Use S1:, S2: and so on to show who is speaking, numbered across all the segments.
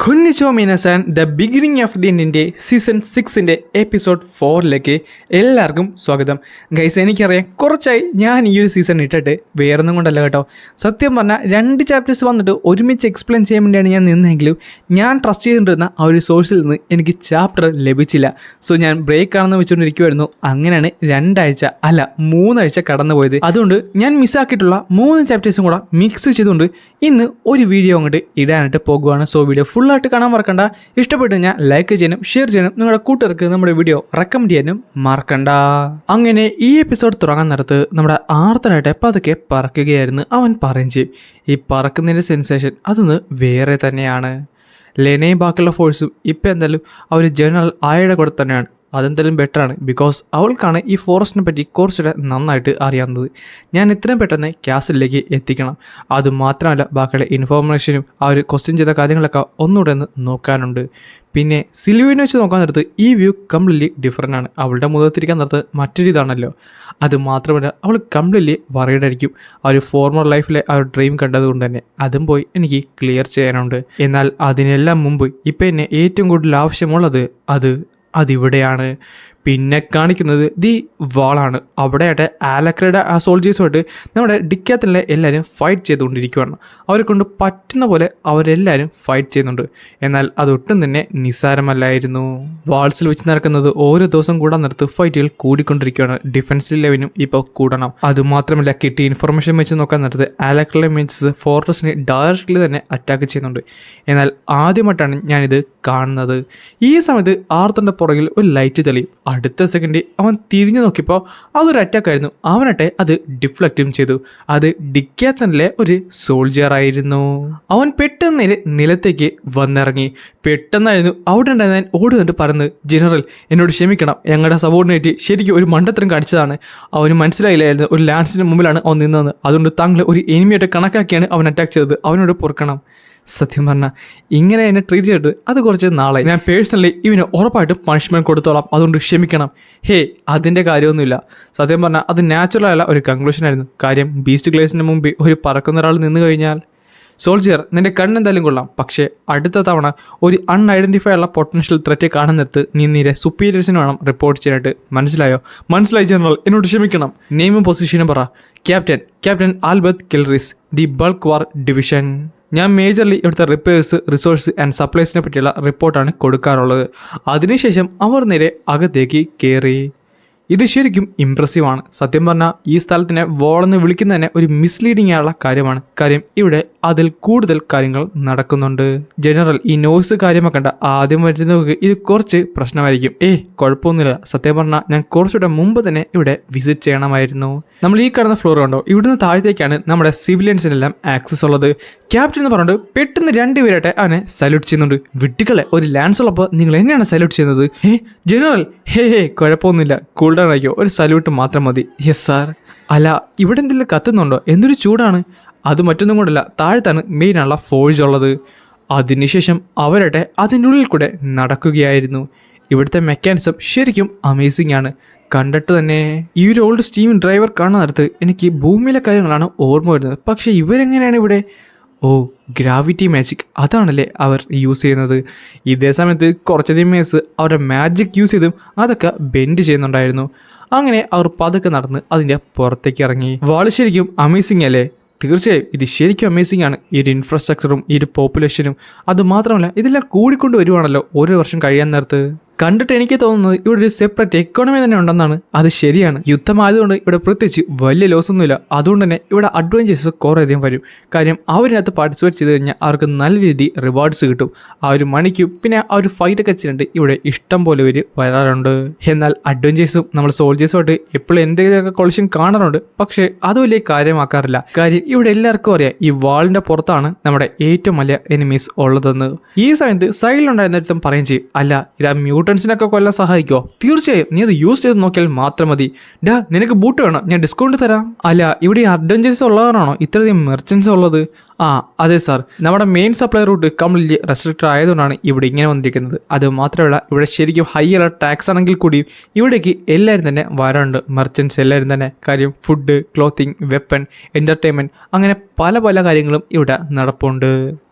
S1: കുഞ്ഞിച്ചോ മീനസാൻ the beginning of the എൻഡിൻ്റെ season 6 episode 4 എല്ലാവർക്കും സ്വാഗതം. ഗൈസ്, എനിക്കറിയാം കുറച്ചായി ഞാൻ ഈ ഒരു സീസൺ ഇട്ടിട്ട് വേറൊന്നും കൊണ്ടല്ല കേട്ടോ. സത്യം പറഞ്ഞാൽ 2 ചാപ്റ്റേഴ്സ് വന്നിട്ട് ഒരുമിച്ച് എക്സ്പ്ലെയിൻ ചെയ്യാൻ വേണ്ടിയാണ് ഞാൻ നിന്നെങ്കിലും ഞാൻ ട്രസ്റ്റ് ചെയ്തുകൊണ്ടിരുന്ന ആ ഒരു സോഴ്സിൽ നിന്ന് എനിക്ക് ചാപ്റ്റർ ലഭിച്ചില്ല. സോ ഞാൻ ബ്രേക്ക് ആണെന്ന് വെച്ചുകൊണ്ടിരിക്കുമായിരുന്നു. അങ്ങനെയാണ് 2 ആഴ്ച അല്ല 3 ആഴ്ച കടന്നു പോയത്. അതുകൊണ്ട് ഞാൻ മിസ്സാക്കിയിട്ടുള്ള 3 ചാപ്റ്റേഴ്സും കൂടെ മിക്സ് ചെയ്തുകൊണ്ട് ഇന്ന് ഒരു വീഡിയോ അങ്ങോട്ട് ഇടാനായിട്ട് പോകുകയാണ്. സോ വീഡിയോ ഫുള്ളായിട്ട് കാണാൻ മറക്കണ്ട. ഇഷ്ടപ്പെട്ടു കഴിഞ്ഞാൽ ലൈക്ക് ചെയ്യാനും ഷെയർ ചെയ്യാനും നിങ്ങളുടെ കൂട്ടുകാർക്ക് നമ്മുടെ വീഡിയോ റെക്കമെൻഡ് ചെയ്യാനും മറക്കണ്ട. അങ്ങനെ ഈ എപ്പിസോഡ് തുടങ്ങാൻ നേരത്ത് നമ്മുടെ ആർത്തനായിട്ട് പതുക്കെ പറക്കുകയായിരുന്നു. അവൻ പറയും ചെയ്യും, ഈ പറക്കുന്നതിൻ്റെ സെൻസേഷൻ അതൊന്ന് വേറെ തന്നെയാണ്. ലെനയും ബാക്കിയുള്ള ഫോഴ്സും ഇപ്പം എന്തായാലും അവർ ജനറൽ ആയയുടെ കൂടെ തന്നെയാണ്. അതെന്തായാലും ബെറ്ററാണ്. ബിക്കോസ് അവൾക്കാണ് ഈ ഫോറസ്റ്റിനെ പറ്റി കുറച്ചുകൂടെ നന്നായിട്ട് അറിയാവുന്നത്. ഞാൻ ഇത്രയും പെട്ടെന്ന് ക്യാസിലേക്ക് എത്തിക്കണം. അതുമാത്രമല്ല ബാക്കിയുള്ള ഇൻഫോർമേഷനും ആ ഒരു ക്വസ്റ്റ്യൻ ചെയ്ത കാര്യങ്ങളൊക്കെ ഒന്നുകൂടെ ഒന്ന് നോക്കാനുണ്ട്. പിന്നെ സിൽവിനെ വെച്ച് നോക്കാൻ നേരത്ത് ഈ വ്യൂ കംപ്ലീറ്റ്ലി ഡിഫറൻ്റ് ആണ്. അവളുടെ മുഖത്തിരിക്കാൻ നേരത്ത് മറ്റൊരു ഇതാണല്ലോ. അത് മാത്രമല്ല അവൾ കംപ്ലീറ്റ്ലി വറീഡ് ആയിരിക്കും. ആ ഒരു ഫോർമർ ലൈഫിലെ ആ ഒരു ഡ്രീം കണ്ടതുകൊണ്ട് തന്നെ അതും പോയി എനിക്ക് ക്ലിയർ ചെയ്യാനുണ്ട്. എന്നാൽ അതിനെല്ലാം മുമ്പ് ഇപ്പം എന്നെ ഏറ്റവും കൂടുതൽ ആവശ്യമുള്ളത് അതിവിടെയാണ്. പിന്നെ കാണിക്കുന്നത് ദി വാളാണ്. അവിടെയായിട്ട് ആലക്രയുടെ ആ സോൾജേഴ്സുമായിട്ട് നമ്മുടെ ഡിക്കാത്തിലെ എല്ലാവരും ഫൈറ്റ് ചെയ്തുകൊണ്ടിരിക്കുകയാണ്. അവരെ കൊണ്ട് പറ്റുന്ന പോലെ അവരെല്ലാവരും ഫൈറ്റ് ചെയ്യുന്നുണ്ട്. എന്നാൽ അതൊട്ടും തന്നെ നിസ്സാരമല്ലായിരുന്നു. വാൾസിൽ വെച്ച് നടക്കുന്നത് ഓരോ ദിവസം കൂടാൻ നിർത്ത് ഫൈറ്റുകൾ കൂടിക്കൊണ്ടിരിക്കുകയാണ്. ഡിഫൻസ് ലെവനും ഇപ്പോൾ കൂടണം. അതുമാത്രമല്ല കിട്ടിയ ഇൻഫർമേഷൻ വെച്ച് നോക്കാൻ നേരത്ത് ആലക്രയിലെ മീൻസ് ഫോർട്രസിനെ ഡയറക്റ്റ്ലി തന്നെ അറ്റാക്ക് ചെയ്യുന്നുണ്ട്. എന്നാൽ ആദ്യമായിട്ടാണ് ഞാനിത് കാണുന്നത്. ഈ സമയത്ത് ആർത്തൻ്റെ പുറകിൽ ഒരു ലൈറ്റ് തെളിയും. അടുത്ത സെക്കൻഡ് അവൻ തിരിഞ്ഞു നോക്കിയപ്പോൾ അതൊരു അറ്റാക്കായിരുന്നു. അവനട്ടെ അത് ഡിഫ്ലക്റ്റും ചെയ്തു. അത് ഡിക്കാത്തനിലെ ഒരു സോൾജിയർ ആയിരുന്നു. അവൻ പെട്ടെന്ന് നിലത്തേക്ക് വന്നിറങ്ങി. പെട്ടെന്നായിരുന്നു അവിടെ ഉണ്ടായിരുന്ന ഓടുന്നുണ്ട് പറയുന്നത്, ജനറൽ എന്നോട് ക്ഷമിക്കണം, ഞങ്ങളുടെ സബോർഡിനേറ്റ് ശരിക്കും ഒരു മണ്ടത്തരം കാണിച്ചതാണ്. അവന് മനസ്സിലായില്ലായിരുന്നു ഒരു ലാൻസിന് മുമ്പിലാണ് അവൻ നിന്നതെന്ന്. അതുകൊണ്ട് താങ്കൾ ഒരു എനിമിയായിട്ട് കണക്കാക്കിയാണ് അവൻ അറ്റാക്ക് ചെയ്തത്. അവനോട് പൊറുക്കണം. സത്യം പറഞ്ഞാൽ ഇങ്ങനെ എന്നെ ട്രീറ്റ് ചെയ്തിട്ട് അത് കുറച്ച് നാളെ ഞാൻ പേഴ്സണലി ഇവന് ഉറപ്പായിട്ടും പണിഷ്മെൻറ്റ് കൊടുത്തോളാം. അതുകൊണ്ട് ക്ഷമിക്കണം. അതിൻ്റെ കാര്യമൊന്നുമില്ല. സത്യം പറഞ്ഞാൽ അത് നാച്ചുറലായ ഒരു കൺക്ലൂഷനായിരുന്നു. കാര്യം ബീസ്റ്റ് ഗ്ലേസിൻ്റെ മുമ്പിൽ ഒരു പറക്കുന്ന ഒരാൾ നിന്ന് കഴിഞ്ഞാൽ സോൾജിയർ നിന്റെ കണ്ണെന്തായാലും കൊള്ളാം. പക്ഷേ അടുത്ത തവണ ഒരു അൺഐഡൻറ്റിഫൈ ഉള്ള പൊട്ടൻഷ്യൽ ത്രെറ്റ് കാണുന്നിടത്ത് നീ നിന്റെ സുപ്പീരിയേഴ്സിന് വേണം റിപ്പോർട്ട് ചെയ്യാനായിട്ട്. മനസ്സിലായോ? മനസ്സിലായി ജനറൽ, എന്നോട് ക്ഷമിക്കണം. നെയിമും പൊസിഷനും പറ. ക്യാപ്റ്റൻ ആൽബർട്ട് കിൽറിസ്, ദി ബൾക്ക് വാർ ഡിവിഷൻ. ഞാൻ മേജർലി ഇവിടുത്തെ റിപ്പയർസ്, റിസോഴ്സ് ആൻഡ് സപ്ലൈസിനെ പറ്റിയുള്ള റിപ്പോർട്ടാണ് കൊടുക്കാറുള്ളത്. അതിനുശേഷം അവർ നേരെ അകത്തേക്ക് കയറി. ഇത് ശരിക്കും ഇംപ്രസീവാണ്. സത്യം പറഞ്ഞാൽ ഈ സ്ഥലത്തിനെ വോളെന്ന് വിളിക്കുന്നത് തന്നെ ഒരു മിസ്ലീഡിംഗ് ആയുള്ള കാര്യമാണ്. കാര്യം ഇവിടെ അതിൽ കൂടുതൽ കാര്യങ്ങൾ നടക്കുന്നുണ്ട്. ജനറൽ ഈ നോയ്സ് കാര്യമൊക്കെ കണ്ട ആദ്യം വരുന്നവർക്ക് ഇത് കുറച്ച് പ്രശ്നമായിരിക്കും. കുഴപ്പമൊന്നുമില്ല. സത്യം പറഞ്ഞാൽ ഞാൻ കുറച്ചുകൂടെ മുമ്പ് തന്നെ ഇവിടെ വിസിറ്റ് ചെയ്യണമായിരുന്നു. നമ്മൾ ഈ കാണുന്ന ഫ്ലോർ കണ്ടോ, ഇവിടുന്ന് താഴത്തേക്കാണ് നമ്മുടെ സിവിലിയൻസിനെല്ലാം ആക്സസ് ഉള്ളത്. ക്യാപ്റ്റൻ എന്ന് പറഞ്ഞിട്ട് പെട്ടെന്ന് 2 പേരായിട്ട് അവനെ സല്യൂട്ട് ചെയ്യുന്നുണ്ട്. വിട്ടുകളെ, ഒരു ലാൻസ് ഉള്ളപ്പോൾ നിങ്ങൾ എന്നെയാണ് സല്യൂട്ട് ചെയ്യുന്നത്? ജനറൽ കുഴപ്പമൊന്നുമില്ല, കൂൾ ഡൗൺ ആയിക്കോ, ഒരു സല്യൂട്ട് മാത്രം മതി. Yes sir. അല്ല, ഇവിടെ എന്തെങ്കിലും കത്തുന്നുണ്ടോ? എന്തൊരു ചൂടാണ്. അത് മറ്റൊന്നും കൊണ്ടല്ല, താഴത്താണ് മെയിനുള്ള ഫോഴ്സ് ഉള്ളത്. അതിനുശേഷം അവരുടെ അതിൻ്റെ ഉള്ളിൽ കൂടെ നടക്കുകയായിരുന്നു. ഇവിടുത്തെ മെക്കാനിസം ശരിക്കും അമേസിംഗ് ആണ്. കണ്ടിട്ട് തന്നെ ഈ ഒരു ഓൾഡ് സ്റ്റീം ഡ്രൈവർ കാണാൻ നേരത്ത് എനിക്ക് ഭൂമിയിലെ കാര്യങ്ങളാണ് ഓർമ്മ വരുന്നത്. പക്ഷേ ഇവരെങ്ങനെയാണ് ഇവിടെ? ഗ്രാവിറ്റി മാജിക്, അതാണല്ലേ അവർ യൂസ് ചെയ്യുന്നത്. ഇതേ സമയത്ത് കുറച്ചധികം മേസ് അവരുടെ മാജിക് യൂസ് ചെയ്തും അതൊക്കെ ബെൻഡ് ചെയ്യുന്നുണ്ടായിരുന്നു. അങ്ങനെ അവർ പതുക്കെ നടന്ന് അതിൻ്റെ പുറത്തേക്ക് ഇറങ്ങി. വാള് ശരിക്കും അമേസിംഗ് അല്ലേ? തീർച്ചയായും ഇത് ശരിക്കും അമേസിംഗ് ആണ്. ഈ ഒരു ഇൻഫ്രാസ്ട്രക്ചറും ഈ ഒരു പോപ്പുലേഷനും. അതുമാത്രമല്ല ഇതെല്ലാം കൂടിക്കൊണ്ട് വരുവാണല്ലോ ഓരോ വർഷം കഴിയാൻ നേരത്ത്. കണ്ടിട്ട് എനിക്ക് തോന്നുന്നത് ഇവിടെ ഒരു സെപ്പറേറ്റ് എക്കോണമി തന്നെ ഉണ്ടെന്നാണ്. അത് ശരിയാണ്. യുദ്ധമായതുകൊണ്ട് ഇവിടെ പ്രത്യേകിച്ച് വലിയ ലോസ് ഒന്നുമില്ല. അതുകൊണ്ട് തന്നെ ഇവിടെ അഡ്വഞ്ചേഴ്സ് കുറേ അധികം വരും. കാര്യം അവരിനകത്ത് പാർട്ടിസിപ്പേറ്റ് ചെയ്ത് കഴിഞ്ഞാൽ അവർക്ക് നല്ല രീതിയിൽ റിവാർഡ്സ് കിട്ടും. ആ ഒരു മണിക്കും പിന്നെ ആ ഒരു ഫൈറ്റൊക്കെ ചെയ്തിട്ട് ഇവിടെ ഇഷ്ടം പോലെ പേര് വരാറുണ്ട്. എന്നാൽ അഡ്വഞ്ചേഴ്സും നമ്മൾ സോൾജേഴ്സുമായിട്ട് എപ്പോഴും എന്തെങ്കിലുമൊക്കെ കൊളിഷൻ കാണാറുണ്ട്. പക്ഷേ അത് വലിയ കാര്യമാക്കാറില്ല. കാര്യം ഇവിടെ എല്ലാവർക്കും അറിയാം ഈ വാളിൻ്റെ പുറത്താണ് നമ്മുടെ ഏറ്റവും വലിയ എനിമീസ് ഉള്ളതെന്ന്. ഈ സമയത്ത് സൈഡിലുണ്ടായിരുന്നിടത്തും പറയും ചെയ്യും, അല്ല ഇതാ മ്യൂട്ടൻസിനൊക്കെ കൊല്ലാൻ സഹായിക്കോ? തീർച്ചയായും, നീ അത് യൂസ് ചെയ്ത് നോക്കിയാൽ മാത്രം മതി. നിനക്ക് ബൂട്ട് വേണം, ഞാൻ ഡിസ്കൗണ്ട് തരാം. അല്ല, ഇവിടെ അഡ്വഞ്ചേഴ്സ് ഉള്ളവരാണോ ഇത്രയധികം മെർച്ചൻസ് ഉള്ളത്? ആ അതെ സാർ, നമ്മുടെ main supply route completely restricted ആയതുകൊണ്ടാണ് ഇവിടെ ഇങ്ങനെ വന്നിരിക്കുന്നത്. അത് മാത്രമല്ല ഇവിടെ ശരിക്കും ഹൈ അലർട്ട് ടാക്സ് ആണെങ്കിൽ കൂടിയും ഇവിടേക്ക് എല്ലാവരും തന്നെ വരാറുണ്ട്, മെർച്ചൻസ് എല്ലാവരും തന്നെ. കാര്യം ഫുഡ്, ക്ലോത്തിങ്, വെപ്പൺ, എൻ്റർടൈൻമെൻറ്റ്, അങ്ങനെ പല പല കാര്യങ്ങളും ഇവിടെ നടപ്പുണ്ട്.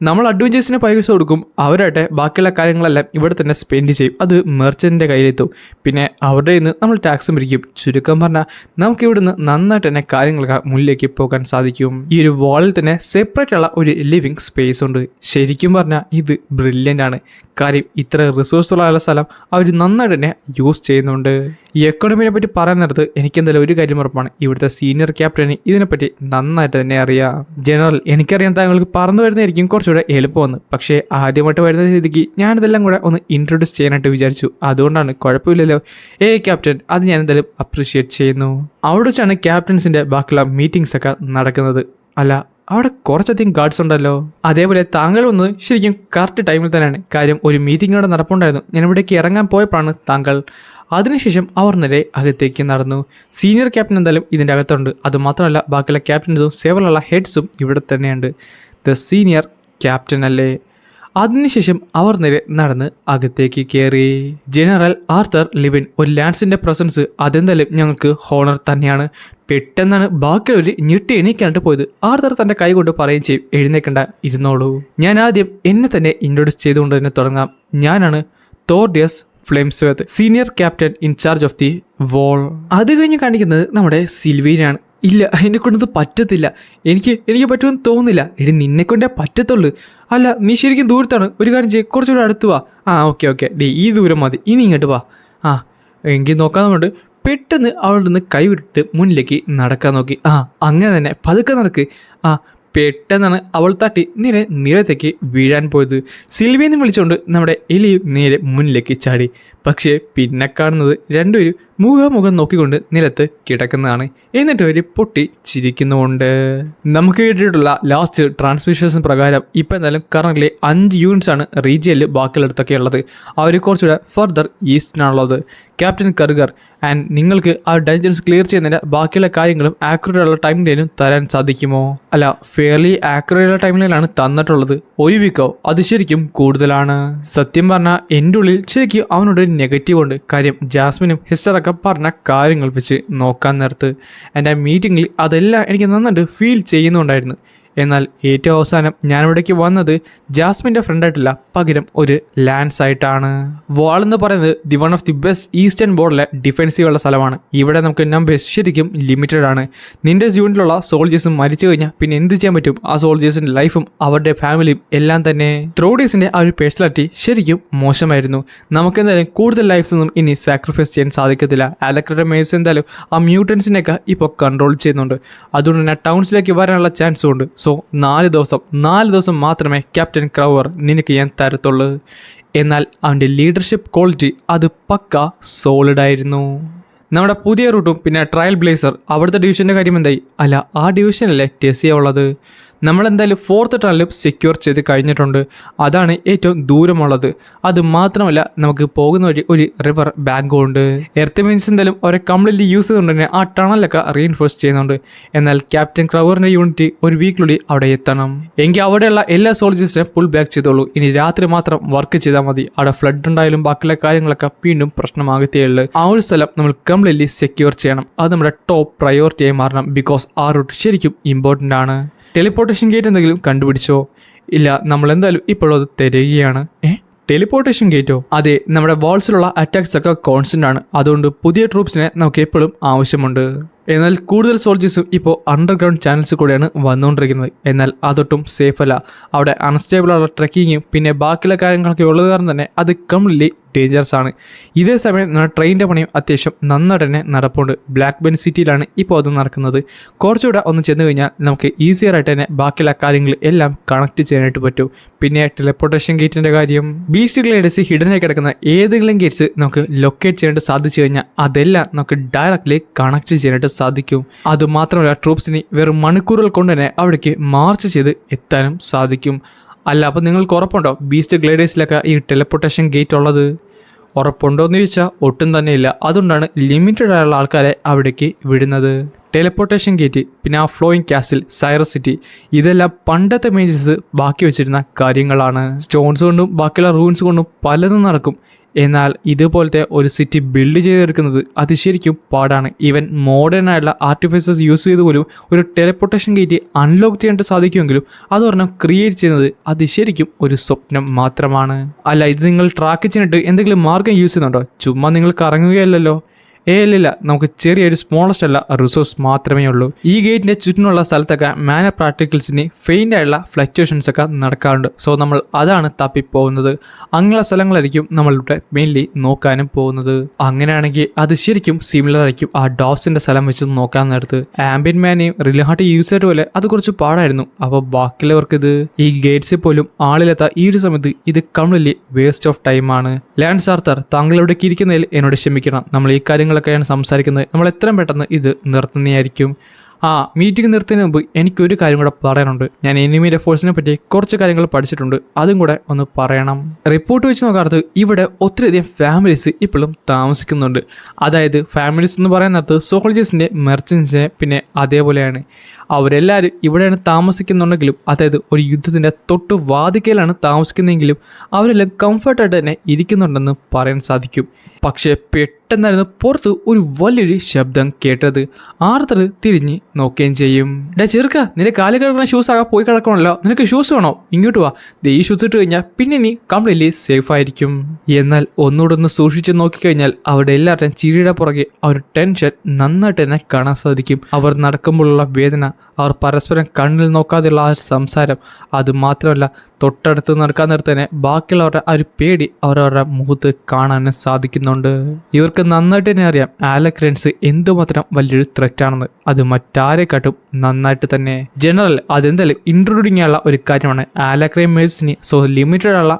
S1: നമ്മൾ അഡ്വഞ്ചേഴ്സിന് പൈസ കൊടുക്കും, അവരായിട്ട് ബാക്കിയുള്ള കാര്യങ്ങളെല്ലാം ഇവിടെ തന്നെ സ്പെൻഡ് ചെയ്യും, അത് മെർച്ചൻ്റെ കയ്യിലെത്തും. പിന്നെ അവരുടെ നിന്ന് നമ്മൾ ടാക്സും പിരിക്കും. ചുരുക്കം പറഞ്ഞാൽ നമുക്ക് ഇവിടുന്ന് നന്നായിട്ട് തന്നെ കാര്യങ്ങളൊക്കെ മുന്നിലേക്ക് പോകാൻ സാധിക്കും. ഈ ഒരു വാളിൽ തന്നെ സെപ്പറേറ്റ് ഉള്ള ഒരു ലിവിങ് സ്പേസ് ഉണ്ട്. ശരിക്കും പറഞ്ഞാൽ ഇത് ബ്രില്യൻ്റ് ആണ്. കാര്യം ഇത്ര റിസോഴ്സുള്ള സ്ഥലം അവർ നന്നായിട്ട് തന്നെ യൂസ് ചെയ്യുന്നുണ്ട്. ഈ എക്കോണമിനെ പറ്റി പറയാൻ നേരത്ത് എനിക്കെന്തായാലും ഒരു കാര്യം ഉറപ്പാണ്, ഇവിടുത്തെ സീനിയർ ക്യാപ്റ്റന് ഇതിനെപ്പറ്റി നന്നായിട്ട് തന്നെ അറിയാം. ജനറൽ, എനിക്കറിയാം താങ്കൾക്ക് പറന്നു വരുന്നതായിരിക്കും കുറച്ചുകൂടെ എളുപ്പമെന്ന്, പക്ഷേ ആദ്യമായിട്ട് വരുന്ന രീതിക്ക് ഞാനിതെല്ലാം കൂടെ ഒന്ന് ഇൻട്രൊഡ്യൂസ് ചെയ്യാനായിട്ട് വിചാരിച്ചു. അതുകൊണ്ടാണ്. കുഴപ്പമില്ലല്ലോ ക്യാപ്റ്റൻ, അത് ഞാൻ എന്തായാലും അപ്രീഷിയേറ്റ് ചെയ്യുന്നു. അവിടെ വെച്ചാണ് ക്യാപ്റ്റൻസിൻ്റെ ബാക്കിയുള്ള മീറ്റിംഗ്സ് ഒക്കെ നടക്കുന്നത്. അല്ല, അവിടെ കുറച്ചധികം ഗാർഡ്സ് ഉണ്ടല്ലോ. അതേപോലെ താങ്കൾ വന്നത് ശരിക്കും കറക്റ്റ് ടൈമിൽ തന്നെയാണ്. കാര്യം ഒരു മീറ്റിംഗ് അവിടെ നടപ്പുണ്ടായിരുന്നു, ഞാൻ ഇവിടേക്ക് ഇറങ്ങാൻ പോയപ്പോഴാണ് താങ്കൾ. അതിനുശേഷം അവർ നേരെ അകത്തേക്ക് നടന്നു. സീനിയർ ക്യാപ്റ്റൻ എന്തായാലും ഇതിൻ്റെ അകത്തുണ്ട്. അതുമാത്രമല്ല ബാക്കിയുള്ള ക്യാപ്റ്റൻസും സേവലുള്ള ഹെഡ്സും ഇവിടെ തന്നെയുണ്ട്. ദ സീനിയർ ക്യാപ്റ്റൻ അല്ലേ. അതിനുശേഷം അവർ നേരെ നടന്ന് അകത്തേക്ക് കയറി. ജനറൽ ആർത്തർ ലിവിൻ, ഒരു ലാൻസിൻ്റെ പ്രസൻസ് അതെന്തായാലും ഞങ്ങൾക്ക് ഹോണർ തന്നെയാണ്. പെട്ടെന്നാണ് ബാക്കിയുള്ളവർ ഞെട്ടി എണീക്കാനായിട്ട് പോയത്. ആർത്തർ തൻ്റെ കൈ കൊണ്ട് പറയുകയും ചെയ്യും, എഴുന്നേക്കണ്ട, ഇരുന്നോളൂ. ഞാൻ ആദ്യം എന്നെ തന്നെ ഇൻട്രൊഡ്യൂസ് ചെയ്തുകൊണ്ട് തന്നെ തുടങ്ങാം. ഞാനാണ് തോർഡിയസ് ഫ്ലെയിംസ്വേത്ത്, senior captain in charge of the wall. അത് കഴിഞ്ഞ് കാണിക്കുന്നത് നമ്മുടെ സിൽവീനാണ്. ഇല്ല, എന്നെ കൊണ്ടത് പറ്റത്തില്ല, എനിക്ക് പറ്റുമെന്ന് തോന്നുന്നില്ല. എടി, നിന്നെ കൊണ്ടേ പറ്റത്തുള്ളൂ. അല്ല, നീ ശരിക്കും ദൂരത്താണ്, ഒരു കാര്യം ചെയ്യ്, കുറച്ചുകൂടെ അടുത്ത് വാ. ഓക്കെ ഡേ, ഈ ദൂരം മതി, ഇനി ഇങ്ങോട്ട് വാ. എങ്കിൽ നോക്കാന്നുകൊണ്ട് പെട്ടെന്ന് അവളുടെ നിന്ന് കൈവിട്ടിട്ട് മുന്നിലേക്ക് നടക്കാൻ നോക്കി. അങ്ങനെ തന്നെ പതുക്കെ നടക്ക്. പെട്ടെന്നാണ് അവൾ തട്ടി നേരെ നിലത്തേക്ക് വീഴാൻ പോയത്. സിൽവിയെന്ന് വിളിച്ചുകൊണ്ട് നമ്മുടെ എലിയും നേരെ മുന്നിലേക്ക് ചാടി. പക്ഷേ പിന്നെ കാണുന്നത് രണ്ടുപേരും മുഖാമുഖം നോക്കിക്കൊണ്ട് നിലത്ത് കിടക്കുന്നതാണ്. എന്നിട്ട് അവർ പൊട്ടി ചിരിക്കുന്നുമുണ്ട്. നമുക്ക് കിട്ടിയിട്ടുള്ള ലാസ്റ്റ് ട്രാൻസ്മിഷൻസ് പ്രകാരം ഇപ്പം എന്തായാലും കറൻ്റ് 5 യൂണിറ്റ്സ് ആണ് റീജിയനിൽ ബാക്കിയുള്ളടത്തൊക്കെ ഉള്ളത്. അവർ കുറച്ചുകൂടെ ഫർദർ ഈസ്റ്റിനാണുള്ളത്. ക്യാപ്റ്റൻ കർഗർ ആൻഡ് നിങ്ങൾക്ക് ആ ഡഞ്ചൻസ് ക്ലിയർ ചെയ്യുന്നതിൻ്റെ ബാക്കിയുള്ള കാര്യങ്ങളും ആക്യുറേറ്റ് ഉള്ള ടൈം ലൈനും തരാൻ സാധിക്കുമോ? അല്ല, ഫെയർലി ആക്യുറേറ്റ് ഉള്ള ടൈം ലൈനാണ് തന്നിട്ടുള്ളത്. ഒരു വീക്കോ? അത് ശരിക്കും കൂടുതലാണ്. സത്യം പറഞ്ഞാൽ എൻ്റെ ഉള്ളിൽ ശരിക്കും അവനോട് നെഗറ്റീവ് ഉണ്ട്. കാര്യം ജാസ്മിനും ഹിസ്റ്ററൊക്കെ പറഞ്ഞ കാര്യങ്ങൾ വെച്ച് നോക്കാൻ നേരത്ത് എൻ്റെ മീറ്റിങ്ങിൽ അതെല്ലാം എനിക്ക് നന്നായിട്ട് ഫീൽ ചെയ്യുന്നുണ്ടായിരുന്നു. എന്നാൽ ഏറ്റവും അവസാനം ഞാനിവിടേക്ക് വന്നത് ജാസ്മിൻ്റെ ഫ്രണ്ടായിട്ടില്ല, പകരം ഒരു ലാൻസ് ആയിട്ടാണ്. വാൾ എന്ന് പറയുന്നത് the one of the best eastern ബോർഡിലെ ഡിഫെൻസീവ് ഉള്ള സ്ഥലമാണ്. ഇവിടെ നമുക്ക് നമ്പേഴ്സ് ശരിക്കും ലിമിറ്റഡ് ആണ്. നിന്റെ യൂണിറ്റിലുള്ള സോൾജേഴ്സും മരിച്ചു കഴിഞ്ഞാൽ പിന്നെ എന്ത് ചെയ്യാൻ പറ്റും? ആ സോൾജേഴ്സിൻ്റെ ലൈഫും അവരുടെ ഫാമിലിയും എല്ലാം തന്നെ. ത്രോഡീസിൻ്റെ ആ ഒരു പേഴ്സണാലിറ്റി ശരിക്കും മോശമായിരുന്നു. നമുക്ക് എന്തായാലും കൂടുതൽ ലൈഫ്സ് ഒന്നും ഇനി സാക്രിഫൈസ് ചെയ്യാൻ സാധിക്കത്തില്ല. അലക്രയുടെ മേഴ്സ് എന്തായാലും ആ മ്യൂട്ടൻസിനെയൊക്കെ ഇപ്പോൾ കൺട്രോൾ ചെയ്യുന്നുണ്ട്. അതുകൊണ്ട് തന്നെ ടൗൺസിലേക്ക് വരാനുള്ള ചാൻസും ഉണ്ട്. സോ 4 ദിവസം മാത്രമേ ക്യാപ്റ്റൻ ക്രൗവർ നിനക്ക് ഞാൻ തരത്തുള്ളൂ. എന്നാൽ അവൻ്റെ ലീഡർഷിപ്പ് ക്വാളിറ്റി അത് പക്ക സോളിഡായിരുന്നു. നമ്മുടെ പുതിയ റൂട്ടും പിന്നെ ട്രയൽ ബ്ലേസർ, അവിടുത്തെ ഡിവിഷൻ്റെ കാര്യം എന്തായി? അല്ല, ആ ഡിവിഷനല്ലേ ടെസിയ ഉള്ളത്. നമ്മളെന്തായാലും 4th ടണലും സെക്യൂർ ചെയ്ത് കഴിഞ്ഞിട്ടുണ്ട്. അതാണ് ഏറ്റവും ദൂരമുള്ളത്. അത് മാത്രമല്ല നമുക്ക് പോകുന്ന വഴി ഒരു റിവർ ബാങ്കും ഉണ്ട്. എർത്ത് മീൻസ് എന്തായാലും അവരെ കംപ്ലീറ്റ്ലി യൂസ് ചെയ്തുകൊണ്ട് തന്നെ ആ ടണലൊക്കെ റീഇൻഫോഴ്സ് ചെയ്യുന്നുണ്ട്. എന്നാൽ ക്യാപ്റ്റൻ ക്രവറിൻ്റെ യൂണിറ്റ് ഒരു വീക്കിനുള്ളിൽ അവിടെ എത്തണം. എങ്കിൽ അവിടെയുള്ള എല്ലാ സോൾജേഴ്സിനെയും പുൾ ബാക്ക് ചെയ്തോളൂ. ഇനി രാത്രി മാത്രം വർക്ക് ചെയ്താൽ മതി. അവിടെ ഫ്ലഡ് ഉണ്ടായാലും ബാക്കിയുള്ള കാര്യങ്ങളൊക്കെ വീണ്ടും പ്രശ്നമാകത്തേയുള്ളൂ. ആ ഒരു സ്ഥലം നമ്മൾ കംപ്ലീറ്റ്ലി സെക്യൂർ ചെയ്യണം. അത് നമ്മുടെ ടോപ്പ് പ്രയോറിറ്റിയായി മാറണം. ബിക്കോസ് ആ റൂട്ട് ശരിക്കും ഇമ്പോർട്ടൻ്റ് ആണ്. ടെലിപ്പോർട്ടേഷൻ ഗേറ്റ് എന്തെങ്കിലും കണ്ടുപിടിച്ചോ? ഇല്ല, നമ്മൾ എന്തായാലും ഇപ്പോഴത് തരികയാണ്. ടെലിപ്പോർട്ടേഷൻ ഗേറ്റോ? അതെ, നമ്മുടെ വാൾസിലുള്ള അറ്റാക്സ് ഒക്കെ കോൺസ്റ്റന്റ് ആണ്. അതുകൊണ്ട് പുതിയ ട്രൂപ്സിനെ നമുക്ക് എപ്പോഴും ആവശ്യമുണ്ട്. എന്നാൽ കൂടുതൽ സോൾജേഴ്സും ഇപ്പോൾ അണ്ടർഗ്രൗണ്ട് ചാനൽസ് കൂടെയാണ് വന്നുകൊണ്ടിരിക്കുന്നത്. എന്നാൽ അതൊട്ടും സേഫ് അല്ല. അവിടെ അൺസ്റ്റേബിളുള്ള ട്രെക്കിങ്ങും പിന്നെ ബാക്കിയുള്ള കാര്യങ്ങളൊക്കെ ഉള്ളത് കാരണം തന്നെ അത് കംപ്ലീറ്റ്ലി ഡേഞ്ചറസ് ആണ്. ഇതേ സമയം നമ്മുടെ ട്രെയിനിൻ്റെ പണിയും അത്യാവശ്യം നന്നായിട്ട് തന്നെ നടപ്പുണ്ട്. ബ്ലാക്ക് ബെൻ സിറ്റിയിലാണ് ഇപ്പോൾ അത് നടക്കുന്നത്. കുറച്ചുകൂടെ ഒന്ന് ചെന്ന് കഴിഞ്ഞാൽ നമുക്ക് ഈസിയർ ആയിട്ട് തന്നെ ബാക്കിയുള്ള കാര്യങ്ങൾ എല്ലാം കണക്ട് ചെയ്യാനായിട്ട് പറ്റും. പിന്നെ ടെലിപ്പോർട്ടേഷൻ ഗേറ്റിൻ്റെ കാര്യം, ബീസ്റ്റ് ഗ്ലൈഡേഴ്സ് ഹിഡനായി കിടക്കുന്ന ഏതെങ്കിലും ഗേറ്റ്സ് നമുക്ക് ലൊക്കേറ്റ് ചെയ്യാനായിട്ട് സാധിച്ചു കഴിഞ്ഞാൽ അതെല്ലാം നമുക്ക് ഡയറക്റ്റ്ലി കണക്ട് ചെയ്യാനായിട്ട് സാധിക്കും. അതുമാത്രമല്ല ട്രൂപ്സിന് വെറും മണിക്കൂറുകൾ കൊണ്ട് തന്നെ അവിടേക്ക് മാർച്ച് ചെയ്ത് എത്താനും സാധിക്കും. അല്ല, അപ്പോൾ നിങ്ങൾക്ക് ഉറപ്പുണ്ടോ ബീസ്റ്റ് ഗ്ലൈഡേഴ്സിലൊക്കെ ഈ ടെലിപ്പോർട്ടേഷൻ ഗേറ്റ് ഉള്ളത്? ഉറപ്പുണ്ടോ എന്ന് ചോദിച്ചാൽ ഒട്ടും തന്നെ ഇല്ല. അതുകൊണ്ടാണ് ലിമിറ്റഡ് ആയുള്ള ആൾക്കാരെ അവിടേക്ക് വിടുന്നത്. ടെലിപ്പോർട്ടേഷൻ ഗേറ്റ്, പിന്നെ ആ ഫ്ലോയിങ് കാസിൽ, സൈറസ് സിറ്റി, ഇതെല്ലാം പണ്ടത്തെ മേജസ് ബാക്കി വെച്ചിരുന്ന കാര്യങ്ങളാണ്. സ്റ്റോൺസ് കൊണ്ടും ബാക്കിയുള്ള റൂൺസ് കൊണ്ടും പലതും നടക്കും. എന്നാൽ ഇതുപോലത്തെ ഒരു സിറ്റി ബിൽഡ് ചെയ്തെടുക്കുന്നത് അത് ശരിക്കും പാടാണ്. ഈവൻ മോഡേൺ ആയിട്ടുള്ള ആർട്ടിഫിഷ്യൽസ് യൂസ് ചെയ്ത് പോലും ഒരു ടെലിപ്പോർട്ടേഷൻ ഗേറ്റ് അൺലോക്ക് ചെയ്യാൻ സാധിക്കുമെങ്കിലും അത് ഒരെണ്ണം ക്രിയേറ്റ് ചെയ്യുന്നത് അത് ശരിക്കും ഒരു സ്വപ്നം മാത്രമാണ്. അല്ല, ഇത് നിങ്ങൾ ട്രാക്ക് ചെയ്തിട്ട് എന്തെങ്കിലും മാർഗം യൂസ് ചെയ്യുന്നുണ്ടോ? ചുമ്മാ നിങ്ങൾ കറങ്ങുകയല്ലല്ലോ. ഇല്ല, നമുക്ക് ചെറിയൊരു സ്മോളസ്റ്റ് അല്ല റിസോഴ്സ് മാത്രമേ ഉള്ളൂ. ഈ ഗേറ്റിന്റെ ചുറ്റിനുള്ള സ്ഥലത്തൊക്കെ മാന പാർട്ടിക്കിൾസിന് ഫെയിൻ്റ് ആയിട്ടുള്ള ഫ്ലക്ച്വേഷൻസ് ഒക്കെ നടക്കാറുണ്ട്. സോ നമ്മൾ അതാണ് തപ്പിപ്പോകുന്നത്. അങ്ങനെയുള്ള സ്ഥലങ്ങളായിരിക്കും നമ്മളിവിടെ മെയിൻലി നോക്കാനും പോകുന്നത്. അങ്ങനെയാണെങ്കിൽ അത് ശരിക്കും സിമിലർ ആയിരിക്കും ആ ഡോഗ്സിന്റെ സ്ഥലം വെച്ച് നോക്കാൻ നേരത്ത്. ആംബിയൻ മാനെയും റിലഹാർട്ട് യൂസ് ചെയ്ത പോലെ അത് കുറച്ച് പാടായിരുന്നു. അപ്പോൾ ബാക്കിയുള്ളവർക്ക് ഇത് ഈ ഗേറ്റ്സിൽ പോലും ആളിലെത്താ ഈ ഒരു സമയത്ത് ഇത് കംപ്ലീറ്റ്ലി വേസ്റ്റ് ഓഫ് ടൈമാണ്. ലാൻസ് ആർത്തർ, താങ്കൾ ഇവിടേക്ക് ഇരിക്കുന്നതിൽ എന്നോട് ക്ഷമിക്കണം. നമ്മൾ ഈ കാര്യങ്ങളൊക്കെയാണ് സംസാരിക്കുന്നത്. നമ്മൾ എത്രയും പെട്ടെന്ന് ഇത് നിർത്തുന്നതായിരിക്കും. മീറ്റിംഗ് നിർത്തുന്നതിന് മുമ്പ് എനിക്കൊരു കാര്യം കൂടെ പറയാനുണ്ട്. ഞാൻ എനിമിയുടെ ഫോഴ്സിനെ പറ്റി കുറച്ച് കാര്യങ്ങൾ പഠിച്ചിട്ടുണ്ട്, അതും കൂടെ ഒന്ന് പറയണം. റിപ്പോർട്ട് വെച്ച് നോക്കാത്തത് ഇവിടെ ഒത്തിരിയധികം ഫാമിലീസ് ഇപ്പോഴും താമസിക്കുന്നുണ്ട്. അതായത് ഫാമിലീസ് എന്ന് പറയുന്നത് സോൾജേഴ്സിൻ്റെ, മെർച്ചൻസിനെ, പിന്നെ അതേപോലെയാണ്. അവരെല്ലാവരും ഇവിടെയാണ് താമസിക്കുന്നുണ്ടെങ്കിലും, അതായത് ഒരു യുദ്ധത്തിൻ്റെ തൊട്ട് വാതിക്കയിലാണ് താമസിക്കുന്നതെങ്കിലും അവരെല്ലാം കംഫർട്ടായിട്ട് തന്നെ ഇരിക്കുന്നുണ്ടെന്ന് പറയാൻ സാധിക്കും. പക്ഷേ പെട്ടെന്നായിരുന്നു പുറത്ത് ഒരു വലിയൊരു ശബ്ദം കേട്ടത്. ആർത്തർ തിരിഞ്ഞ് നോക്കുകയും ചെയ്യും. ചെറുക്ക, നിന്റെ കാല് കിടക്കുന്ന ഷൂസ് ആകെ പോയി കിടക്കണമല്ലോ, നിനക്ക് ഷൂസ് വേണോ? ഇങ്ങോട്ട് വാ. ഈ ഷൂസ് ഇട്ട് കഴിഞ്ഞാൽ പിന്നെ നീ കംപ്ലീറ്റ്ലി സേഫ് ആയിരിക്കും. എന്നാൽ ഒന്നുകൂടെ ഒന്ന് സൂക്ഷിച്ച് നോക്കിക്കഴിഞ്ഞാൽ അവിടെ എല്ലാവരുടെയും ചിരിയുടെ പുറകെ ആ ഒരു ടെൻഷൻ നന്നായിട്ട് തന്നെ കാണാൻ സാധിക്കും. അവർ നടക്കുമ്പോഴുള്ള വേദന, അവർ പരസ്പരം കണ്ണിൽ നോക്കാതെയുള്ള ആ സംസാരം, അത് മാത്രമല്ല തൊട്ടടുത്ത് നടക്കാൻ നേരത്തെ തന്നെ ബാക്കിയുള്ളവരുടെ ആ ഒരു പേടി അവരവരുടെ മുഖത്ത് കാണാനും സാധിക്കുന്നുണ്ട്. ഇവർക്ക് നന്നായിട്ട് തന്നെ അറിയാം ആലക്രൻസ് എന്തുമാത്രം വലിയൊരു ത്രെറ്റ് ആണെന്ന്. അത് മറ്റാരെക്കാട്ടും നന്നായിട്ട് തന്നെ. ജനറൽ അതെന്തായാലും ഇൻട്രൊഡ്യൂസിംഗ് ആയുള്ള ഒരു കാര്യമാണ്. ആലക്രൈൻ മേഴ്സിന് സോ ലിമിറ്റഡ് ഉള്ള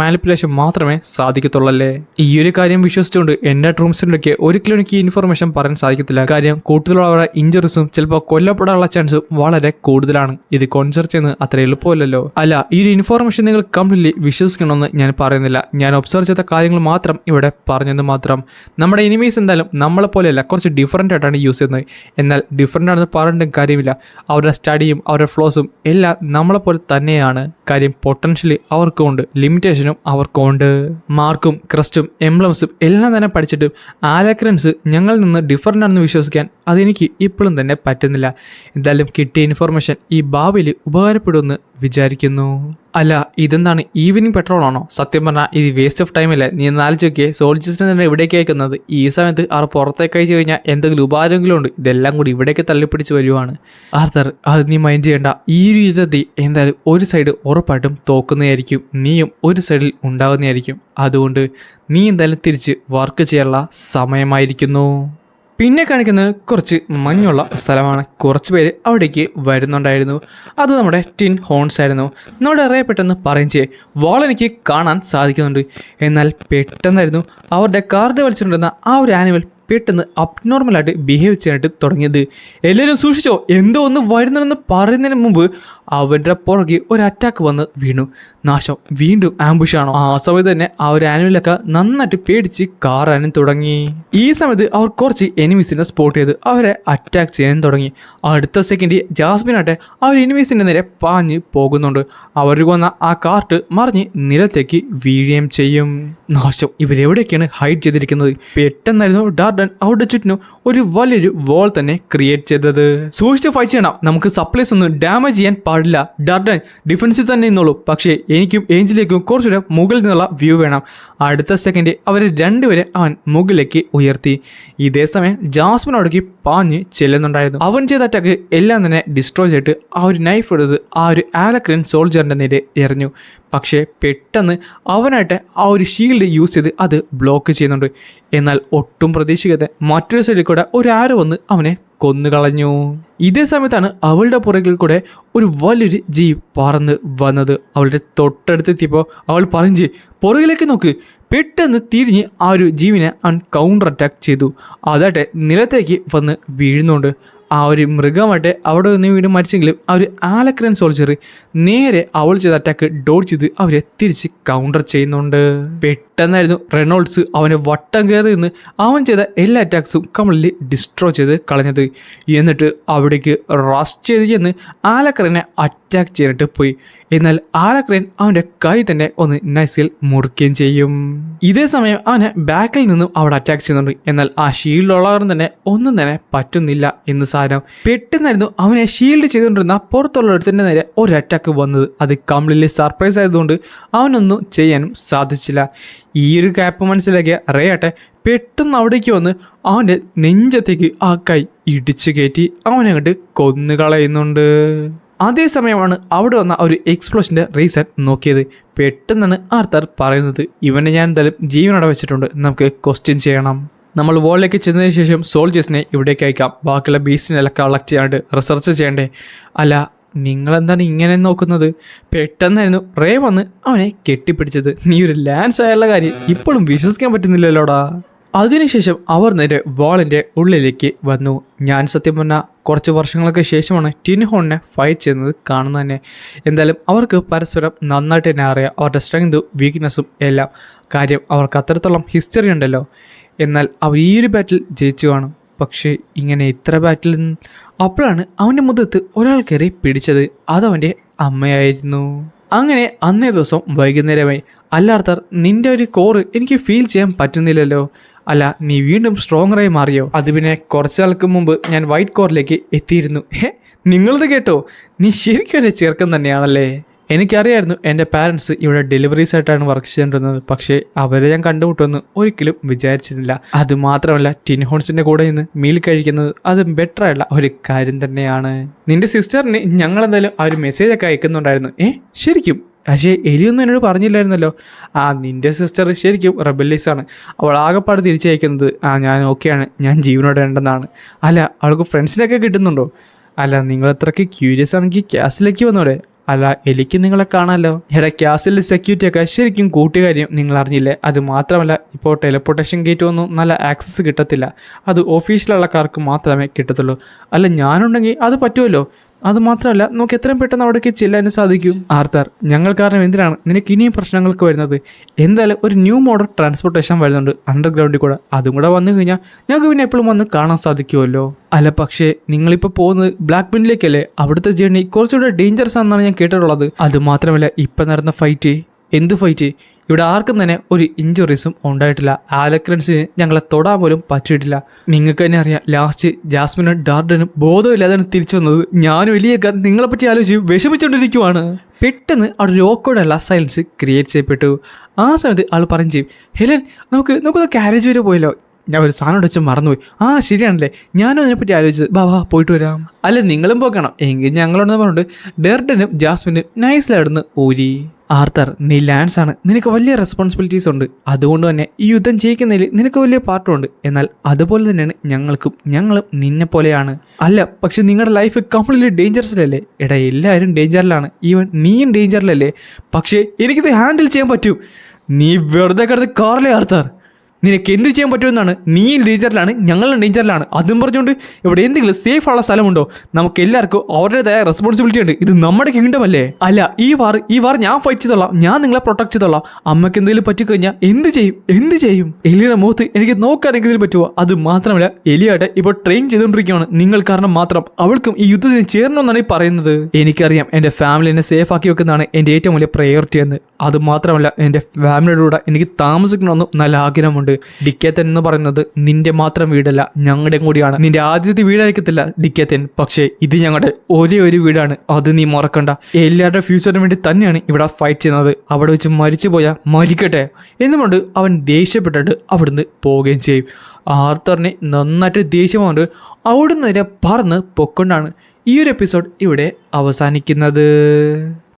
S1: മാനിപ്പുലേഷൻ മാത്രമേ സാധിക്കത്തുള്ളല്ലേ. ഈ ഒരു കാര്യം വിശ്വസിച്ചുകൊണ്ട് എൻ്റെ റൂംസിൻ്റെയൊക്കെ ഒരിക്കലും എനിക്ക് ഈ ഇൻഫർമേഷൻ പറയാൻ സാധിക്കത്തില്ല. കാര്യം കൂടുതലുള്ളവരുടെ ഇഞ്ചറീസും ചിലപ്പോൾ കൊല്ലപ്പെടാനുള്ള ചാൻസ് വളരെ കൂടുതലാണ്. ഇത് കോൺസെർച്ച് ചെയ്യുന്നത് അത്ര എളുപ്പമല്ലല്ലോ. അല്ല, ഈ ഒരു ഇൻഫോർമേഷൻ നിങ്ങൾ കംപ്ലീറ്റ്ലി വിശ്വസിക്കണമെന്ന് ഞാൻ പറയുന്നില്ല. ഞാൻ ഒബ്സർവ് ചെയ്ത കാര്യങ്ങൾ മാത്രം ഇവിടെ പറഞ്ഞെന്ന് മാത്രം. നമ്മുടെ എനിമീസ് എന്തായാലും നമ്മളെപ്പോലെയല്ല, കുറച്ച് ഡിഫറൻ്റ് ആയിട്ടാണ് യൂസ് ചെയ്യുന്നത്. എന്നാൽ ഡിഫറൻ്റ് ആണെന്ന് പറഞ്ഞിട്ടും കാര്യമില്ല. അവരുടെ സ്റ്റഡിയും അവരുടെ ഫ്ലോസും എല്ലാം നമ്മളെപ്പോലെ തന്നെയാണ്. കാര്യം പൊട്ടൻഷ്യലി അവർക്കും ഉണ്ട്, ലിമിറ്റേഷനും അവർക്കും ഉണ്ട്. മാർക്കും ക്രസ്റ്റും എംബ്ലംസും എല്ലാം തന്നെ പഠിച്ചിട്ടും ആലക്രൻസ് ഞങ്ങളിൽ നിന്ന് ഡിഫറൻ്റ് ആണെന്ന് വിശ്വസിക്കാൻ അതെനിക്ക് ഇപ്പോഴും തന്നെ പറ്റുന്നില്ല. എന്തായാലും കിട്ടിയ ഇൻഫർമേഷൻ ഈ ഭാവിയിൽ ഉപകാരപ്പെടുമെന്ന് വിചാരിക്കുന്നു. അല്ല, ഇതെന്താണ് ഈവനിങ് പെട്രോൾ ആണോ? സത്യം പറഞ്ഞാൽ ഇത് വേസ്റ്റ് ഓഫ് ടൈം അല്ലേ? നീ നാലിച്ച് നോക്കിയേ, സോൾജേഴ്സിനെ തന്നെ ഇവിടേക്ക് അയക്കുന്നത്. ഈ സമയത്ത് അവർ പുറത്തേക്ക് അയച്ചു കഴിഞ്ഞാൽ എന്തെങ്കിലും ഉപകാരമെങ്കിലും ഉണ്ട്. ഇതെല്ലാം കൂടി ഇവിടേക്ക് തള്ളിപ്പിടിച്ച് വരുവാണ്. ആർത്തർ, അത് നീ മൈൻഡ് ചെയ്യേണ്ട. ഈ ഒരു യുദ്ധത്തിൽ എന്തായാലും ഒരു സൈഡ് ഉറപ്പായിട്ടും തോക്കുന്നതായിരിക്കും, നീയും ഒരു സൈഡിൽ ഉണ്ടാകുന്നതായിരിക്കും. അതുകൊണ്ട് നീ എന്തായാലും തിരിച്ച് വർക്ക് ചെയ്യാനുള്ള സമയമായിരിക്കുന്നു. പിന്നെ കാണിക്കുന്നത് കുറച്ച് മഞ്ഞുള്ള സ്ഥലമാണ്. കുറച്ച് പേര് അവിടേക്ക് വരുന്നുണ്ടായിരുന്നു. അത് നമ്മുടെ ടിൻ ഹോൺസ് ആയിരുന്നു. നമ്മുടെ അറിയപ്പെട്ടെന്ന് പറയും ചെയ്യേ വാൾ എനിക്ക് കാണാൻ സാധിക്കുന്നുണ്ട്. എന്നാൽ പെട്ടെന്നായിരുന്നു അവരുടെ കാർഡ് വലിച്ചിട്ടുണ്ടെന്ന ആ ഒരു ആനിമൽ പെട്ടെന്ന് അബ്നോർമലായിട്ട് ബിഹേവ് ചെയ്യാനായിട്ട് തുടങ്ങിയത്. എല്ലാവരും സൂക്ഷിച്ചോ, എന്തോ ഒന്ന് വരുന്നുണ്ടെന്ന് പറയുന്നതിന് മുമ്പ് അവൻ്റെ പുറകെ ഒരു അറ്റാക്ക് വന്ന് വീണു. നാശം, വീണ്ടും ആംബുഷാണോ? ആ സമയത്ത് തന്നെ ആ ഒരു ആനിമലൊക്കെ നന്നായിട്ട് പേടിച്ച് കാറാനും തുടങ്ങി. ഈ സമയത്ത് അവർ കുറച്ച് എനിമീസിനെ സ്പോട്ട് ചെയ്ത് അവരെ അറ്റാക്ക് ചെയ്യാൻ തുടങ്ങി. അടുത്ത സെക്കൻഡ് ജാസ്മിനാട്ടെ ആ ഒരു എനിമീസിൻ്റെ നേരെ പാഞ്ഞ് പോകുന്നുണ്ട്. അവർ വന്ന ആ കാർട്ട് മറിഞ്ഞ് നിലത്തേക്ക് വീഴുകയും ചെയ്യും. നാശം, ഇവരെവിടെയൊക്കെയാണ് ഹൈഡ് ചെയ്തിരിക്കുന്നത്? പെട്ടെന്നായിരുന്നു ഡാർഡൻ അവിടെ ചുറ്റിനും ഒരു വലിയൊരു വാൾ തന്നെ ക്രിയേറ്റ് ചെയ്തത്. സൂക്ഷിച്ച് ഫൈറ്റ് ചെയ്യണം, നമുക്ക് സപ്ലൈസ് ഒന്നും ഡാമേജ് ചെയ്യാൻ പാടില്ല. ഡാർഡൻ ഡിഫൻസിൽ തന്നെ നിന്നോളൂ, പക്ഷേ എനിക്കും ഏഞ്ചലിലേക്കും കുറച്ചുകൂടെ മുകളിൽ നിന്നുള്ള വ്യൂ വേണം. അടുത്ത സെക്കൻഡ് അവരെ രണ്ടുപേരെ അവൻ മുകളിലേക്ക് ഉയർത്തി. ഇതേ സമയം ജാസ്മിൻ അവിടേക്ക് പാഞ്ഞ് ചെല്ലുന്നുണ്ടായിരുന്നു. അവൻ ചെയ്ത അറ്റാക്ക് എല്ലാം തന്നെ ഡിസ്ട്രോയ് ചെയ്തിട്ട് ആ ഒരു നൈഫ് എടുത്ത് ആ ഒരു ആലക്രൻ സോൾജറിൻ്റെ നേരെ എറിഞ്ഞു. പക്ഷേ പെട്ടെന്ന് അവനായിട്ട് ആ ഒരു ഷീൽഡ് യൂസ് ചെയ്ത് അത് ബ്ലോക്ക് ചെയ്യുന്നുണ്ട്. എന്നാൽ ഒട്ടും പ്രതീക്ഷിക്കാതെ മറ്റൊരു സൈഡിൽ കൂടെ ഒരു ആരോ വന്ന് അവനെ കൊന്നുകളഞ്ഞു. ഇതേ സമയത്താണ് അവളുടെ പുറകിൽ കൂടെ ഒരു വലിയൊരു ജീവ് പറന്ന് വന്നത്. അവളുടെ തൊട്ടടുത്തെത്തിയപ്പോൾ അവൾ പറഞ്ഞു, പുറകിലേക്ക് നോക്ക്. പെട്ടെന്ന് തിരിഞ്ഞ് ആ ഒരു ജീവിനെ അവൻ കൗണ്ടർ അറ്റാക്ക് ചെയ്തു. അതാട്ടെ നിലത്തേക്ക് വന്ന് വീഴുന്നുണ്ട്. ആ ഒരു മൃഗമായിട്ട് അവിടെ നിന്ന് വീണ്ടും മരിച്ചെങ്കിലും ആ ഒരു ആലക്രൻ സോൾജർ നേരെ അവൾ ചെയ്ത അറ്റാക്ക് ഡോഡ് ചെയ്ത് അവരെ തിരിച്ച് കൗണ്ടർ ചെയ്യുന്നുണ്ട്. പെട്ടെന്നായിരുന്നു റെനോൾഡ്സ് അവനെ വട്ടം കയറി നിന്ന് അവൻ ചെയ്ത എല്ലാ അറ്റാക്സും കംപ്ലീറ്റ്ലി ഡിസ്ട്രോ ചെയ്ത് കളഞ്ഞത്. എന്നിട്ട് അവിടേക്ക് റഷ് ചെയ്ത് ചെന്ന് ആലക്രനെ അറ്റാക്ക് ചെയ്യാനായിട്ട് പോയി. എന്നാൽ ആലക്രൻ അവൻ്റെ കൈ തന്നെ ഒന്ന് നൈസിൽ മുറിക്കുകയും ചെയ്യും. ഇതേ സമയം അവനെ ബാക്കിൽ നിന്നും അവിടെ അറ്റാക്ക് ചെയ്യുന്നുണ്ട്. എന്നാൽ ആ ഷീൽഡുള്ളവർ തന്നെ ഒന്നും തന്നെ പറ്റുന്നില്ല എന്ന് സാരം. പെട്ടെന്നായിരുന്നു അവനെ ഷീൽഡ് ചെയ്തുകൊണ്ടിരുന്ന പുറത്തുള്ളവരുടെ നേരെ ഒരു അറ്റാക്ക് വന്നത്. അത് കംപ്ലീറ്റ്ലി സർപ്രൈസ് ആയതുകൊണ്ട് അവനൊന്നും ചെയ്യാനും സാധിച്ചില്ല. ഈ ഒരു ക്യാപ്പ് മനസ്സിലാക്കിയ റേയാട്ടെ പെട്ടെന്ന് അവിടേക്ക് വന്ന് അവൻ്റെ നെഞ്ചത്തേക്ക് ആ കൈ ഇടിച്ചു കയറ്റി അവനെ അങ്ങോട്ട് കൊന്നുകളയുന്നുണ്ട്. അതേസമയമാണ് അവിടെ വന്ന ഒരു എക്സ്പ്ലോഷൻ്റെ റീസൺ നോക്കിയത്. പെട്ടെന്നാണ് ആർത്തർ പറയുന്നത്, ഇവനെ ഞാൻ എന്തായാലും ജീവനോടെ വെച്ചിട്ടുണ്ട്, നമുക്ക് ക്വസ്റ്റ്യൻ ചെയ്യണം. നമ്മൾ വോളിലേക്ക് ചെന്നതിന് ശേഷം സോൾജേഴ്സിനെ ഇവിടേക്ക് അയക്കാം, ബാക്കിയുള്ള ബീസ്റ്റിനെല്ലാം കളക്ട് ചെയ്യാണ്ട് റിസർച്ച് ചെയ്യണ്ടേ. അല്ല, നിങ്ങളെന്താണ് ഇങ്ങനെ നോക്കുന്നത്? പെട്ടെന്നായിരുന്നു റേ വന്ന് അവനെ കെട്ടിപ്പിടിച്ചത്. നീ ഒരു ലാൻസ് ആയുള്ള കാര്യം ഇപ്പോഴും വിശ്വസിക്കാൻ പറ്റുന്നില്ലല്ലോടാ. അതിനുശേഷം അവർ നേരെ വാളിൻ്റെ ഉള്ളിലേക്ക് വന്നു. ഞാൻ സത്യം പറഞ്ഞാൽ കുറച്ച് വർഷങ്ങൾക്ക് ശേഷമാണ് ടിൻ ഹോണിനെ ഫൈറ്റ് ചെയ്യുന്നത് കാണുന്നത് തന്നെ. എന്തായാലും അവർക്ക് പരസ്പരം നന്നായിട്ട് തന്നെ അറിയാം, അവരുടെ സ്ട്രെങ്തും വീക്ക്നെസ്സും എല്ലാം. കാര്യം അവർക്ക് അത്രത്തോളം ഹിസ്റ്ററി ഉണ്ടല്ലോ. എന്നാൽ അവർ ഈ ഒരു ബാറ്റിൽ ജയിച്ചു കാണും. പക്ഷേ ഇങ്ങനെ ഇത്ര ബാറ്റിൽ നിന്ന് അപ്പോഴാണ് അവൻ്റെ മുഖത്ത് ഒരാൾ കയറി പിടിച്ചത്. അതവൻ്റെ അമ്മയായിരുന്നു. അങ്ങനെ അന്നേ ദിവസം വൈകുന്നേരമായി. അല്ലാർത്തർ, നിൻ്റെ ഒരു കോറ് എനിക്ക് ഫീൽ ചെയ്യാൻ പറ്റുന്നില്ലല്ലോ. അല്ല, നീ വീണ്ടും സ്ട്രോങ്ങറായി മാറിയോ? അത് പിന്നെ കുറച്ച് നാൾക്ക് മുമ്പ് ഞാൻ വൈറ്റ് കോറിലേക്ക് എത്തിയിരുന്നു. നിങ്ങളത് കേട്ടോ? നീ ശരിക്കും എൻ്റെ ചെറുക്കൻ തന്നെയാണല്ലേ. എനിക്കറിയായിരുന്നു എൻ്റെ പാരൻസ് ഇവിടെ ഡെലിവറീസ് ആയിട്ടാണ് വർക്ക് ചെയ്തിരുന്നത്. പക്ഷേ അവരെ ഞാൻ കണ്ടുമുട്ടുമെന്ന് ഒരിക്കലും വിചാരിച്ചിട്ടില്ല. അതുമാത്രമല്ല, ടിൻ ഹോൺസിൻ്റെ കൂടെ നിന്ന് മീൽ കഴിക്കുന്നത് അത് ബെറ്റർ ആയുള്ള ഒരു കാര്യം തന്നെയാണ്. നിൻ്റെ സിസ്റ്ററിന് ഞങ്ങളെന്തായാലും ആ ഒരു മെസ്സേജൊക്കെ അയക്കുന്നുണ്ടായിരുന്നു. ശരിക്കും? പക്ഷേ എലിയൊന്നും എന്നോട് പറഞ്ഞില്ലായിരുന്നല്ലോ. നിൻ്റെ സിസ്റ്റർ ശരിക്കും റെബല്ലീസാണ്. അവൾ ആകെപ്പാട് തിരിച്ചയക്കുന്നത് ഞാൻ ഓക്കെയാണ്, ഞാൻ ജീവനോടെ ഉണ്ടെന്നാണ്. അല്ല, അവൾക്ക് ഫ്രണ്ട്സിനൊക്കെ കിട്ടുന്നുണ്ടോ? അല്ല, നിങ്ങൾ അത്രയ്ക്ക് ക്യൂരിയസ് ആണെങ്കിൽ ക്യാസിലേക്ക് വന്നോടെ. അല്ല, എനിക്ക് നിങ്ങളെ കാണാമല്ലോ. എടാ, ക്യാസിലെ സെക്യൂരിറ്റിയൊക്കെ ശരിക്കും കൂട്ടുകാര്യം നിങ്ങൾ അറിഞ്ഞില്ലേ? അത് മാത്രമല്ല, ഇപ്പോൾ ടെലിപ്പോർട്ടേഷൻ ഗേറ്റ് ഒന്നും നല്ല ആക്സസ് കിട്ടത്തില്ല. അത് ഓഫീഷ്യലുള്ളക്കാർക്ക് മാത്രമേ കിട്ടത്തുള്ളൂ. അല്ല, ഞാനുണ്ടെങ്കിൽ അത് പറ്റുമല്ലോ. അതുമാത്രമല്ല, നമുക്ക് എത്രയും പെട്ടെന്ന് അവിടേക്ക് ചെല്ലാനും സാധിക്കും. ആർത്തർ, ഞങ്ങൾ കാരണം എന്തിനാണ് നിനക്ക് ഇനിയും പ്രശ്നങ്ങൾക്ക് വരുന്നത്? എന്തായാലും ഒരു ന്യൂ മോഡൽ ട്രാൻസ്പോർട്ടേഷൻ വരുന്നുണ്ട് അണ്ടർഗ്രൗണ്ടിൽ കൂടെ. അതും കൂടെ വന്നു കഴിഞ്ഞാൽ ഞങ്ങൾക്ക് പിന്നെ എപ്പോഴും വന്ന് കാണാൻ സാധിക്കുമല്ലോ. അല്ല, പക്ഷേ നിങ്ങളിപ്പോൾ പോകുന്നത് ബ്ലാക്ക് പിന്നിലേക്കല്ലേ? അവിടുത്തെ ജേർണി കുറച്ചുകൂടെ ഡേഞ്ചറസ് ആണെന്നാണ് ഞാൻ കേട്ടിട്ടുള്ളത്. അതുമാത്രമല്ല, ഇപ്പം നടന്ന ഫൈറ്റ്, എന്ത് ഫൈറ്റ്? ഇവിടെ ആർക്കും തന്നെ ഒരു ഇഞ്ചുറീസും ഉണ്ടായിട്ടില്ല. ആലക്രൻസിന് ഞങ്ങളെ തൊടാൻ പോലും പറ്റിയിട്ടില്ല. നിങ്ങൾക്ക് തന്നെ അറിയാം, ലാസ്റ്റ് ജാസ്മിനും ഡാർഡനും ബോധമില്ലാതെ തിരിച്ചു വന്നത്. ഞാനും വലിയൊക്കെ നിങ്ങളെപ്പറ്റി ആലോചിച്ച് വിഷമിച്ചുകൊണ്ടിരിക്കുവാണ്. പെട്ടെന്ന് അവിടെ ഒരു ഓക്കോർഡല്ല സൈലൻസ് ക്രിയേറ്റ് ചെയ്യപ്പെട്ടു. ആ സമയത്ത് ആൾ പറയും ചെയ്യും, ഹെലൻ, നമുക്കൊന്ന് കാരേജ് വരെ പോയല്ലോ. ഞാൻ ഒരു സാധനം വെച്ച് മറന്നുപോയി. ശരിയാണല്ലേ, ഞാനും അതിനെപ്പറ്റി ആലോചിച്ചത്. ബാ പോയിട്ട് വരാം. അല്ല, നിങ്ങളും പോക്കണം എങ്കിൽ ഞങ്ങളോടെന്ന് പറഞ്ഞിട്ട് ഡെർഡനും ജാസ്മിനും നൈസിലായിടുന്ന് ഊരി. ആർത്തർ, നീ ലാൻസ് ആണ്, നിനക്ക് വലിയ റെസ്പോൺസിബിലിറ്റീസ് ഉണ്ട്. അതുകൊണ്ട് തന്നെ ഈ യുദ്ധം ജയിക്കുന്നതിൽ നിനക്ക് വലിയ പാർട്ടുണ്ട്. എന്നാൽ അതുപോലെ തന്നെയാണ് ഞങ്ങളും നിന്നെ പോലെയാണ്. അല്ല, പക്ഷെ നിങ്ങളുടെ ലൈഫ് കംപ്ലീറ്റ്ലി ഡേഞ്ചറസിലല്ലേ? എടാ, എല്ലാവരും ഡേഞ്ചറിലാണ്, ഈവൻ നീയും ഡേഞ്ചറിലല്ലേ. പക്ഷേ എനിക്കിത് ഹാൻഡിൽ ചെയ്യാൻ പറ്റും. നീ വെറുതെ കിടന്ന് കാറിലെ ആർത്തർ, നിനക്ക് എന്ത് ചെയ്യാൻ പറ്റുമെന്നാണ്? നീയും ഡേഞ്ചറിലാണ്, ഞങ്ങളും ഡേഞ്ചറിലാണ്. അതും പറഞ്ഞുകൊണ്ട് ഇവിടെ എന്തെങ്കിലും സേഫ് ഉള്ള സ്ഥലമുണ്ടോ? നമുക്ക് എല്ലാവർക്കും അവരുടേതായ റെസ്പോൺസിബിലിറ്റി ഉണ്ട്. ഇത് നമ്മുടെ കിങ്ഡം അല്ലേ? അല്ല, ഈ വാർ ഞാൻ ഫൈറ്റ് ചെയ്തോളാം, ഞാൻ നിങ്ങളെ പ്രൊട്ടക്ട് ചെയ്തോളാം. അമ്മയ്ക്ക് എന്തെങ്കിലും പറ്റിക്കഴിഞ്ഞാൽ എന്ത് ചെയ്യും? എലിയുടെ മുഖത്ത് എനിക്ക് നോക്കാനെങ്കിലും പറ്റുമോ? അത് മാത്രമല്ല, എലിയായിട്ട് ഇപ്പോൾ ട്രെയിൻ ചെയ്തുകൊണ്ടിരിക്കുകയാണ്. നിങ്ങൾ കാരണം മാത്രം അവൾക്കും ഈ യുദ്ധത്തിന് ചേരണമെന്നാണ് ഈ പറയുന്നത്. എനിക്കറിയാം, എൻ്റെ ഫാമിലി എന്നെ സേഫ് ആക്കി വെക്കുന്നതാണ് എൻ്റെ ഏറ്റവും വലിയ പ്രയോറിറ്റി എന്ന്. അത് മാത്രമല്ല, എൻ്റെ ഫാമിലിയുടെ കൂടെ എനിക്ക് താമസിക്കണമെന്നും നല്ല ആഗ്രഹമുണ്ട്. ഡിക്കേത്തൻ എന്ന് പറയുന്നത് നിന്റെ മാത്രം വീടല്ല, ഞങ്ങളുടെയും കൂടിയാണ്. നിന്റെ ആദ്യത്തെ വീടായിരിക്കത്തില്ല ഡിക്കേത്തൻ, പക്ഷേ ഇത് ഞങ്ങളുടെ ഒരേ ഒരു വീടാണ്. അത് നീ മറക്കണ്ട. എല്ലാവരുടെ ഫ്യൂച്ചറിന് വേണ്ടി തന്നെയാണ് ഇവിടെ ഫൈറ്റ് ചെയ്യുന്നത്. അവിടെ വെച്ച് മരിച്ചു പോയാൽ മരിക്കട്ടെ എന്നുകൊണ്ട് അവൻ ദേഷ്യപ്പെട്ടിട്ട് അവിടുന്ന് പോവുകയും ചെയ്യും. ആർത്തറിനെ നന്നായിട്ട് ദേഷ്യമുണ്ട്. അവിടുന്ന് നേരെ പറന്ന് പൊക്കൊണ്ടാണ് ഈ ഒരു എപ്പിസോഡ് ഇവിടെ അവസാനിക്കുന്നത്.